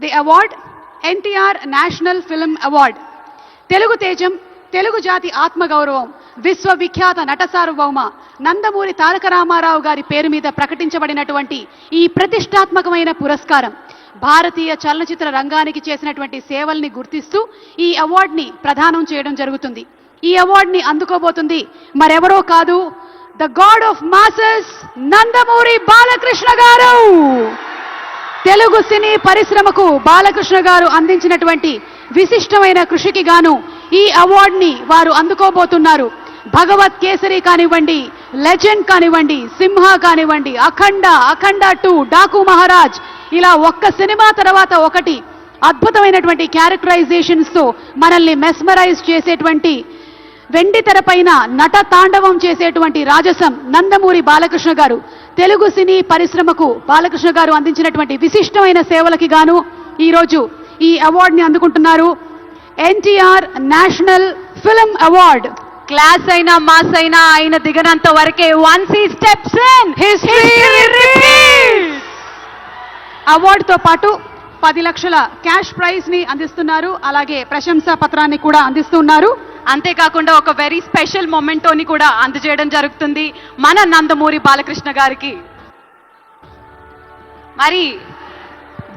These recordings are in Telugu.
The award NTR national film award. Telugu తేజం, తెలుగు జాతి ఆత్మగౌరవం, విశ్వవిఖ్యాత నట సార్వభౌమ నందమూరి తారక రామారావు గారి పేరు మీద ప్రకటించబడినటువంటి ఈ ప్రతిష్టాత్మకమైన పురస్కారం భారతీయ చలనచిత్ర రంగానికి చేసినటువంటి సేవల్ని గుర్తిస్తూ ఈ అవార్డుని ప్రదానం చేయడం జరుగుతుంది. ఈ అవార్డుని అందుకోబోతుంది మరెవరో కాదు, the God of masses Nandamuri Balakrishna గారు. తెలుగు సినీ పరిశ్రమకు బాలకృష్ణ గారు అందించినటువంటి విశిష్టమైన కృషికి గాను ఈ అవార్డుని వారు అందుకోబోతున్నారు. భగవత్ కేసరి కానివ్వండి, లెజెండ్ కానివ్వండి, సింహ కానివ్వండి, అఖండ, అఖండ 2, డాకు మహారాజ్, ఇలా ఒక్క సినిమా తర్వాత ఒకటి అద్భుతమైనటువంటి క్యారెక్టరైజేషన్స్ తో మనల్ని మెస్మరైజ్ చేసేటువంటి, వెండి తెరపైన నట తాండవం చేసేటువంటి రాజసం నందమూరి బాలకృష్ణ గారు. తెలుగు సినీ పరిశ్రమకు బాలకృష్ణ గారు అందించినటువంటి విశిష్టమైన సేవలకి గాను ఈరోజు ఈ అవార్డుని అందుకుంటున్నారు. NTR national film award. Class అయినా మాస్ అయినా ఆయన దిగనంత వరకే once he steps in history repeats. అవార్డుతో పాటు 10 లక్షల క్యాష్ ప్రైజ్ ని అందిస్తున్నారు. అలాగే ప్రశంసా పత్రాన్ని కూడా అందిస్తున్నారు. అంతేకాకుండా ఒక వెరీ స్పెషల్ మొమెంటోని కూడా అందజేయడం జరుగుతుంది మన నందమూరి బాలకృష్ణ గారికి. మరి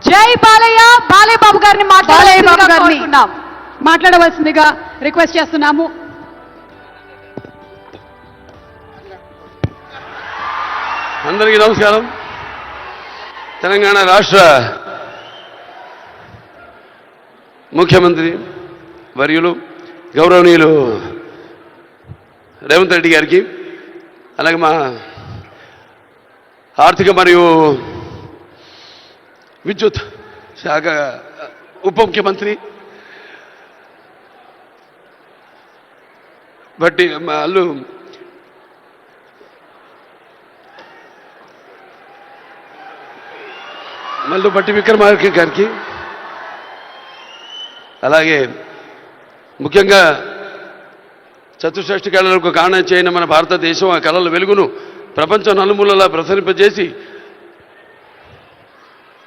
జై బాలయ్య, బాలయ్య బాబు గారిని మాట్లాడవలసిందిగా రిక్వెస్ట్ చేస్తున్నాము. అందరికీ నమస్కారం. తెలంగాణ రాష్ట్ర ముఖ్యమంత్రి వర్యులు గౌరవనీయులు రేవంత్ రెడ్డి గారికి, అలాగే మా ఆర్థిక మరియు విద్యుత్ శాఖ ఉప ముఖ్యమంత్రి బట్టి వాళ్ళు మల్లు బట్టి విక్రమార్క గారికి, అలాగే ముఖ్యంగా చతుషష్ఠి కళలకు కారణం చేయని మన భారతదేశం ఆ కళల వెలుగును ప్రపంచం నలుమూలలా ప్రసరింపజేసి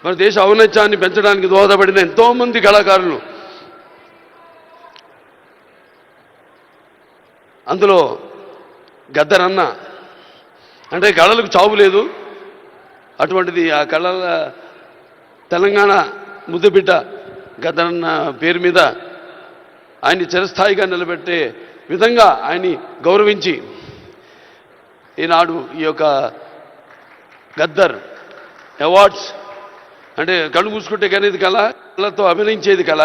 మన దేశ ఔన్నత్యాన్ని పెంచడానికి దోహదపడిన ఎంతోమంది కళాకారులు, అందులో గద్దరన్న అంటే కళలకు చావు లేదు, అటువంటిది ఆ కళల తెలంగాణ ముద్దుబిడ్డ గద్దరన్న పేరు మీద ఆయన్ని చిరస్థాయిగా నిలబెట్టే విధంగా ఆయన్ని గౌరవించి ఈనాడు ఈ యొక్క గద్దర్ అవార్డ్స్ అంటే కళ్ళు మూసుకుంటే కనేది కళ, కళతో అభినయించేది కళ,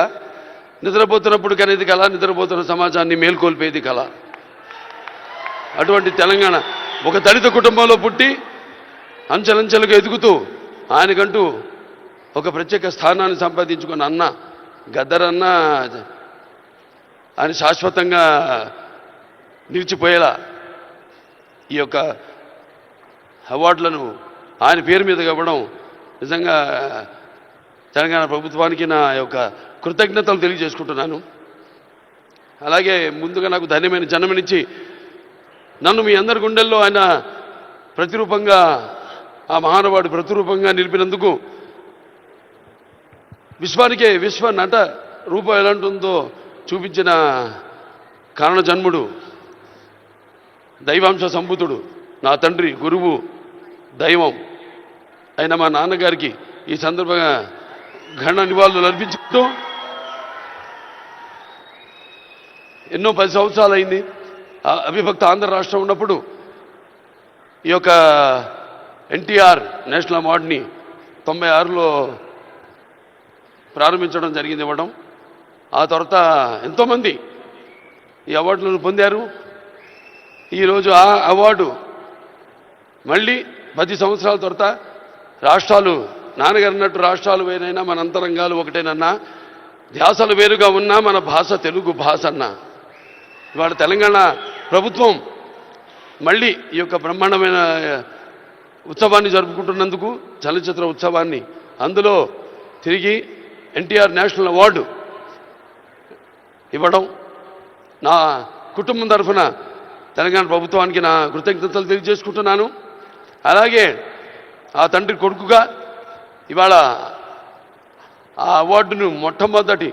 నిద్రపోతున్నప్పుడు కనేది కళ, నిద్రపోతున్న సమాజాన్ని మేల్కొల్పేది కళ. అటువంటి తెలంగాణ ఒక దళిత కుటుంబంలో పుట్టి అంచెలంచెలుగా ఎదుగుతూ ఆయనకంటూ ఒక ప్రత్యేక స్థానాన్ని సంపాదించుకున్న అన్న గద్దరన్న ఆయన శాశ్వతంగా నిలిచిపోయేలా ఈ యొక్క అవార్డులను ఆయన పేరు మీద ఇవ్వడం నిజంగా తెలంగాణ ప్రభుత్వానికి నా యొక్క కృతజ్ఞతలు తెలియజేసుకుంటున్నాను. అలాగే ముందుగా నాకు ధన్యమైన జన్మనిచ్చి నన్ను మీ అందరి గుండెల్లో ఆయన ప్రతిరూపంగా, ఆ మహానుభావుడు ప్రతిరూపంగా నిలిపినందుకు, విశ్వానికే విశ్వ నట రూపం ఎలాంటిందో చూపించిన కారణ జన్ముడు, దైవాంశ సంభూతుడు, నా తండ్రి, గురువు, దైవం అయిన మా నాన్నగారికి ఈ సందర్భంగా ఘన నివాళులు అర్పించుకుంటూ, ఎన్నో 10 సంవత్సరాలు అయింది అవిభక్త ఆంధ్ర రాష్ట్రం ఉన్నప్పుడు ఈ యొక్క ఎన్టీఆర్ నేషనల్ అవార్డుని 96లో ప్రారంభించడం జరిగింది, ఇవ్వడం. ఆ తర్వాత ఎంతోమంది ఈ అవార్డులను పొందారు. ఈరోజు ఆ అవార్డు మళ్ళీ 10 సంవత్సరాల తర్వాత రాష్ట్రాలు, నాన్నగారు అన్నట్టు రాష్ట్రాలు వేరైనా మన అంతరంగాలు ఒకటేనన్నా, ధ్యాసలు వేరుగా ఉన్నా మన భాష తెలుగు భాష అన్నా. ఇవాళ తెలంగాణ ప్రభుత్వం మళ్ళీ ఈ యొక్క బ్రహ్మాండమైన ఉత్సవాన్ని జరుపుకుంటున్నందుకు, చలనచిత్ర ఉత్సవాన్ని, అందులో తిరిగి ఎన్టీఆర్ నేషనల్ అవార్డు ఇవ్వడం నా కుటుంబం తరఫున తెలంగాణ ప్రభుత్వానికి నా కృతజ్ఞతలు తెలియజేసుకుంటున్నాను. అలాగే ఆ తండ్రి కొడుకుగా ఇవాళ ఆ అవార్డును మొట్టమొదటి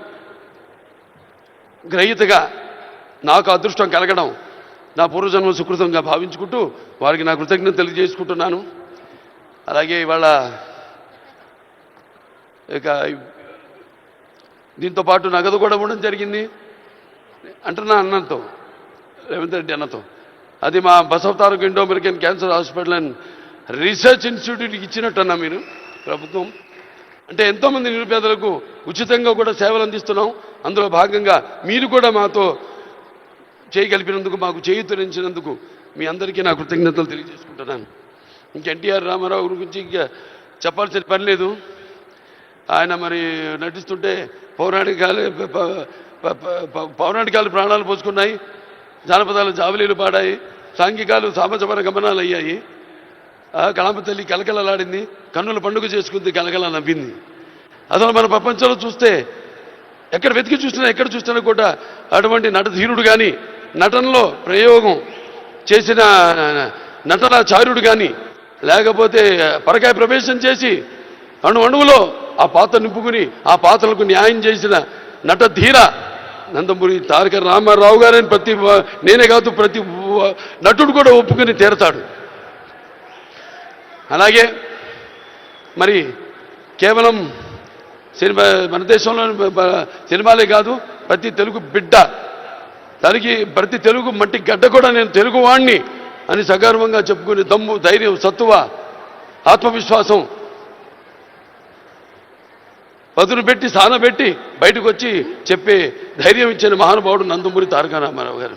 గ్రహీతగా నాకు అదృష్టం కలగడం నా పూర్వజన్మ సుకృతంగా భావించుకుంటూ వారికి నా కృతజ్ఞత తెలియజేసుకుంటున్నాను. అలాగే ఇవాళ ఇక దీంతో పాటు నగదు కూడా ఇవ్వడం జరిగింది అంటున్నా అన్నతో, రేవంత్ రెడ్డి అన్నతో. అది మా Basavataraka Indo American cancer hospital and research ఇన్స్టిట్యూట్కి ఇచ్చినట్టు అన్నా మీరు ప్రభుత్వం. అంటే ఎంతోమంది నిరుపేదలకు ఉచితంగా కూడా సేవలు అందిస్తున్నాం. అందులో భాగంగా మీరు కూడా మాతో చేయగలిపినందుకు, మాకు చేయూతనించినందుకు మీ అందరికీ నా కృతజ్ఞతలు తెలియజేసుకుంటున్నాను. ఇంక ఎన్టీఆర్ రామారావు గురించి ఇంకా చెప్పాల్సిన పని లేదు. ఆయన మరి నటిస్తుంటే పౌరాణికాలు ప్రాణాలు పోసుకున్నాయి, జానపదాలు జావలీలు పాడాయి, సాంఘికాలు సామజపర గమనాలు అయ్యాయి. కళామ తల్లి కలకలలాడింది, కన్నుల పండుగ చేసుకుంది, కలకల నవ్వింది. అసలు మన ప్రపంచంలో చూస్తే ఎక్కడ వెతికి చూసినా ఎక్కడ చూసినా కూడా అటువంటి నటధీరుడు కానీ, నటనలో ప్రయోగం చేసిన నటనాచార్యుడు కానీ, లేకపోతే పరకాయ ప్రవేశం చేసి అణువులో ఆ పాత్ర నింపుకుని ఆ పాత్రలకు న్యాయం చేసిన నటధీర నందమూరి తారక రామారావు గారని నేనే కాదు ప్రతి నటుడు కూడా ఒప్పుకుని తీరతాడు. అలాగే మరి కేవలం సినిమా, మన దేశంలో సినిమాలే కాదు, ప్రతి తెలుగు బిడ్డ ప్రతి తెలుగు మట్టి గడ్డ కూడా నేను తెలుగు వాణ్ణి అని సగర్వంగా చెప్పుకుని దమ్ము, ధైర్యం, సత్తువ, ఆత్మవిశ్వాసం పదును పెట్టి సానబెట్టి బయటకు వచ్చి చెప్పే ధైర్యం ఇచ్చిన మహానుభావుడు నందమూరి తారక రామారావు గారు.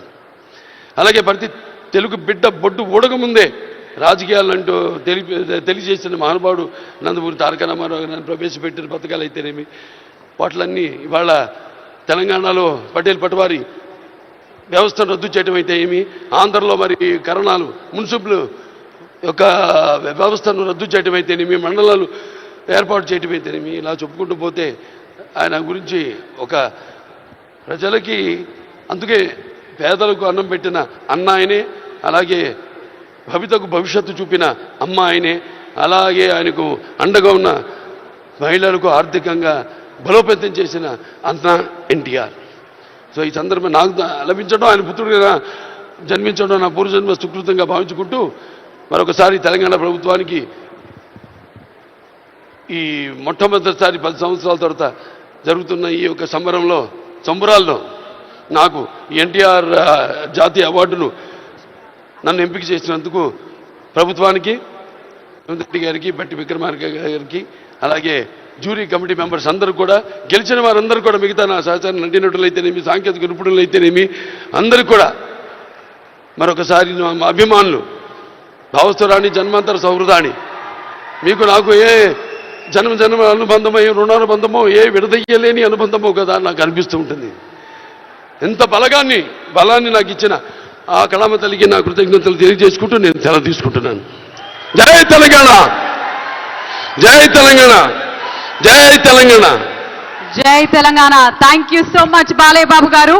అలాగే ప్రతి తెలుగు బిడ్డ బొడ్డు ఊడకముందే రాజకీయాలంటూ తెలియజేసిన మహానుభావుడు నందమూరి తారక రామారావు గారు. ప్రవేశపెట్టిన పథకాలు అయితేనేమి వాటిలన్నీ ఇవాళ తెలంగాణలో పటేల్ పటవారి వ్యవస్థను రద్దు చేయడం అయితే ఏమి, ఆంధ్రలో మరి కరణాలు మున్సిపల్ యొక్క వ్యవస్థను రద్దు చేయడం అయితేనేమి, మండలాలు ఏర్పాటు చేయడం అయితేనేమి, ఇలా చెప్పుకుంటూ పోతే ఆయన గురించి ఒక ప్రజలకి, అందుకే పేదలకు అన్నం పెట్టిన అన్న ఆయనే, అలాగే భవితకు భవిష్యత్తు చూపిన అమ్మ ఆయనే, అలాగే ఆయనకు అండగా ఉన్న మహిళలకు ఆర్థికంగా బలోపేతం చేసిన అన్న ఎన్టీఆర్. సో ఈ సందర్భం నాకు లభించడం, ఆయన పుత్రుడిగా జన్మించడం నా పూర్వజన్మ సుకృతంగా భావించుకుంటూ మరొకసారి తెలంగాణ ప్రభుత్వానికి ఈ మొట్టమొదటిసారి 10 సంవత్సరాల తర్వాత జరుగుతున్న ఈ యొక్క సంబరాల్లో నాకు ఎన్టీఆర్ జాతీయ అవార్డును నన్ను ఎంపిక చేసినందుకు ప్రభుత్వానికి, రేవంత్ రెడ్డి గారికి, బట్టి విక్రమార్క గారికి, అలాగే జ్యూరీ కమిటీ మెంబర్స్ అందరూ కూడా, గెలిచిన వారందరూ కూడా, మిగతా నా సహచార నటినటులైతేనేమి, సాంకేతిక నిపుణులైతేనేమి అందరూ కూడా మరొకసారి మా అభిమానులు, భావస్థురాణి జన్మాంతర సౌహృదాన్ని, మీకు నాకు ఏ జన్మ అనుబంధమో, ఏ రుణానుబంధమో, ఏ విడదయ్యలేని అనుబంధమో కదా నాకు అనిపిస్తూ ఉంటుంది. ఎంత బలాన్ని నాకు ఇచ్చిన ఆ కళామ తల్లికి నా కృతజ్ఞతలు తెలియజేసుకుంటూ నేను సెలవు తీసుకుంటున్నాను. జై తెలంగాణ, జై తెలంగాణ, జై తెలంగాణ, జై Telangana. Thank you so much Balayya Babu గారు.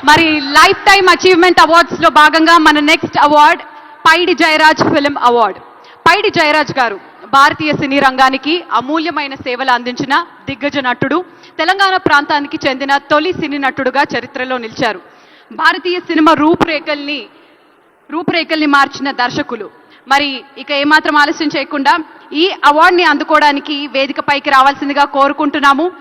మరి లైఫ్ టైమ్ అచీవ్మెంట్ అవార్డ్స్ లో భాగంగా మన next award Paidi Jayaraj film award. Paidi Jayaraj గారు భారతీయ సినీ రంగానికి అమూల్యమైన సేవలు అందించిన దిగ్గజ నటుడు, తెలంగాణ ప్రాంతానికి చెందిన తొలి సినీ నటుడుగా చరిత్రలో నిలిచారు. భారతీయ సినిమా రూపురేఖల్ని మార్చిన దర్శకులు. మరి ఇక ఏమాత్రం ఆలస్యం చేయకుండా ఈ అవార్డుని అందుకోవడానికి వేదికపైకి రావాల్సిందిగా కోరుకుంటున్నాము.